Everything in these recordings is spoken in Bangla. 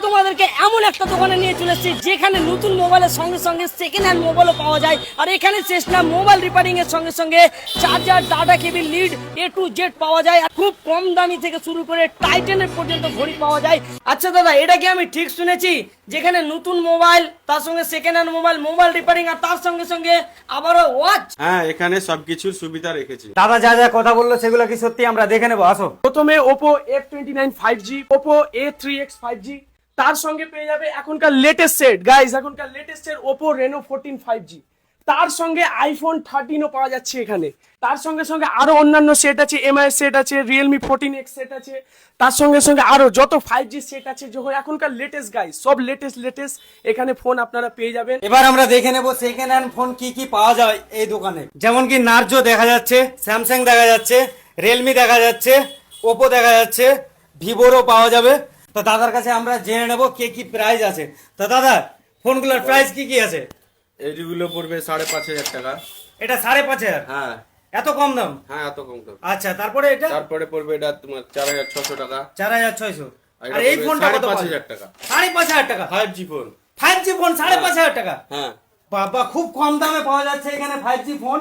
তোমাদেরকে এমন একটা দোকানে নিয়ে চলে এসেছি যেখানে নতুন মোবাইলের সঙ্গে সঙ্গে সেকেন্ড হ্যান্ড মোবাইলও পাওয়া যায়। আর এখানে শেষ না, মোবাইল রিপেয়ারিং এর সঙ্গে সঙ্গে charger, data cable, lead A to Z পাওয়া যায়। আর খুব কম দামি থেকে শুরু করে টাইটানের পর্যন্ত ঘড়ি পাওয়া যায়। আচ্ছা দাদা, এটা কি আমি ঠিক শুনেছি যেখানে নতুন মোবাইল, তার সঙ্গে second hand mobile, mobile repairing আর তার সঙ্গে সঙ্গে আবারও ওয়াচ? হ্যাঁ, এখানে সবকিছুর সুবিধা রেখেছি। দাদা যা যা কথা বললো সেগুলো কি সত্যি? আমরা দেখে নেবো, আসো। প্রথমে Oppo F29 5G, Oppo A3X 5G, তার সঙ্গে পেয়ে যাবে এখনকার লেটেস্ট সেট গাইস, এখনকার latest set Oppo Reno 14 5G, তার সঙ্গে iPhone 13ও পাওয়া যাচ্ছে এখানে। তার সঙ্গে সঙ্গে আরো অন্যান্য সেট আছে, MI সেট আছে, Realme 14X সেট আছে, তার সঙ্গে সঙ্গে আরো যত 5G সেট আছে, যখন এখনকার লেটেস্ট গাইস, সব লেটেস্ট এখানে ফোন আপনারা পেয়ে যাবেন। এবার আমরা দেখে নেবো সেকেন্ড হ্যান্ড ফোন কি কি পাওয়া যায় এই দোকানে। যেমন কি নার্জো দেখা যাচ্ছে, স্যামসাং দেখা যাচ্ছে, রিয়েলমি দেখা যাচ্ছে, ওপো দেখা যাচ্ছে, ভিভোরও পাওয়া যাবে। তো দাদার কাছে আমরা জেনে নেবো কে কি প্রাইস আছে। তো দাদা, ফোনগুলোর প্রাইস কি কি আছে? এইগুলো পড়বে 5,500 টাকা। এটা 5,500? হ্যাঁ এত কম দাম? হ্যাঁ, এত কম দাম। আচ্ছা, তারপরে এটা? তারপরে পড়বে এটা তোমার 4,600 টাকা। 4,600। আর আর এই এটা ফোনটা কত? 5,500 টাকা। 5,500 টাকা? 5G phone. 5G ফোন 5,500 টাকা? হ্যাঁ, বাবা, খুব কম দামে পাওয়া যাচ্ছে এখানে 5G ফোন,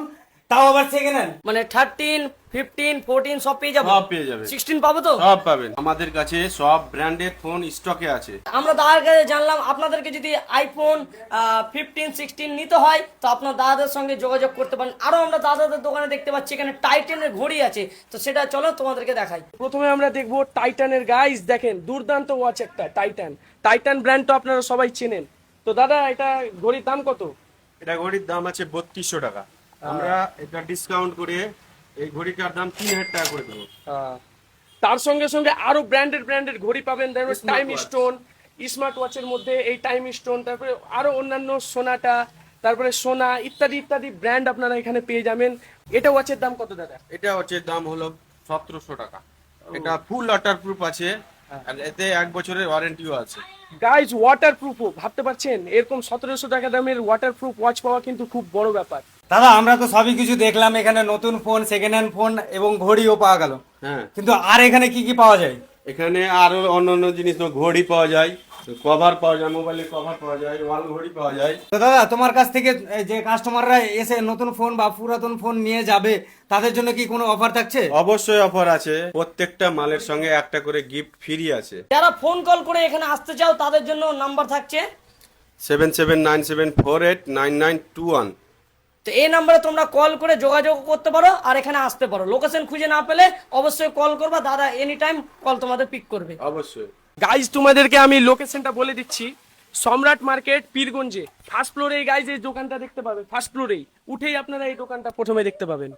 তাও আবার সেকেন্ড হ্যান্ড। মানে 13, 15, 14 সব পেয়ে যাবো? সব পেয়ে যাবে। 16 পাবো তো? সব পাবেন। আমাদের কাছে সব ব্র্যান্ডের ফোন স্টকে আছে। আমরা দাদার কাছে জানলাম আপনাদেরকে যদি আইফোন 15, 16 নিতে হয় তো আপনার দাদাদের সঙ্গে যোগাযোগ করতে পারেন। আরো আমরা দাদাদের দোকানে দেখতে পাচ্ছি এখানে টাইটানের ঘড়ি আছে, তো সেটা চলো তোমাদেরকে দেখাই। প্রথমে আমরা দেখবো টাইটানের গাইস, দেখেন দুর্দান্ত ওয়াচ একটা টাইটান ব্র্যান্ড তো আপনারা সবাই চেনেন। তো দাদা, এটা ঘড়ির দাম কত? এটা ঘড়ির দাম আছে 3,200 টাকা। আমরা এটা ডিসকাউন্ট করে এই ঘড়িটার দাম 3,000 টাকা করে দেবো। তার সঙ্গে সঙ্গে আরো ব্র্যান্ডেড ঘড়ি পাবেন, দেখবেন Smart time watch। Stone, smart ওয়াচের মধ্যে এই টাইম স্টোন, তারপরে আরো অন্যান্য সোনাটা, তারপরে সোনা ইত্যাদি ব্র্যান্ড আপনারা এখানে পেয়ে যাবেন। এটা ওয়াচের দাম কত দাদা? এটা হচ্ছে দাম হলো 1,700 টাকা। এটা ফুল ওয়াটার প্রুফ আছে, আর এতে 1 বছরের ওয়ারেন্টিও আছে। গাইজ, ওয়াটার প্রুফও, ভাবতে পারছেন এরকম 1700 টাকা দামের ওয়াটার প্রুফ ওয়াচ পাওয়া কিন্তু খুব বড় ব্যাপার। দাদা, আমরা তো সবই কিছু দেখলাম, এখানে নতুন ফোন, সেকেন্ড হ্যান্ড ফোন এবং ঘড়িও পাওয়া গেল, হ্যাঁ, কিন্তু আর এখানে কি কি পাওয়া যায়? এখানে আরো অন্যান্য জিনিস, ঘড়ি পাওয়া যায়, কভার পাওয়া যায়, মোবাইলের কভার পাওয়া যায়, ওয়াল ঘড়ি পাওয়া যায়। তো দাদা, তোমার কাছ থেকে যে কাস্টমাররা এসে নতুন ফোন বা পুরাতন ফোন নিয়ে যাবে, তাদের জন্য কি কোনো অফার থাকছে? অবশ্যই অফার আছে। প্রত্যেকটা মালের সঙ্গে একটা করে গিফট ফ্রি আছে। যারা ফোন কল করে এখানে আসতে চাও তাদের জন্য নাম্বার থাকছে 7797489921। তো এই নাম্বারে তোমরা কল করে যোগাযোগ করতে পারো আর এখানে আসতে পারো। লোকেশন খুঁজে না পেলে অবশ্যই কল করবা, দাদা এনি টাইম কল তোমাদের পিক করবে। অবশ্যই। গাইজ, তোমাদেরকে আমি লোকেশনটা বলে দিচ্ছি। সম্রাট মার্কেট, পীরগঞ্জে ফার্স্ট ফ্লোরে গাইজ এই দোকানটা দেখতে পাবে। ফার্স্ট ফ্লোরেই উঠেই আপনারা এই দোকানটা প্রথমে দেখতে পাবেন।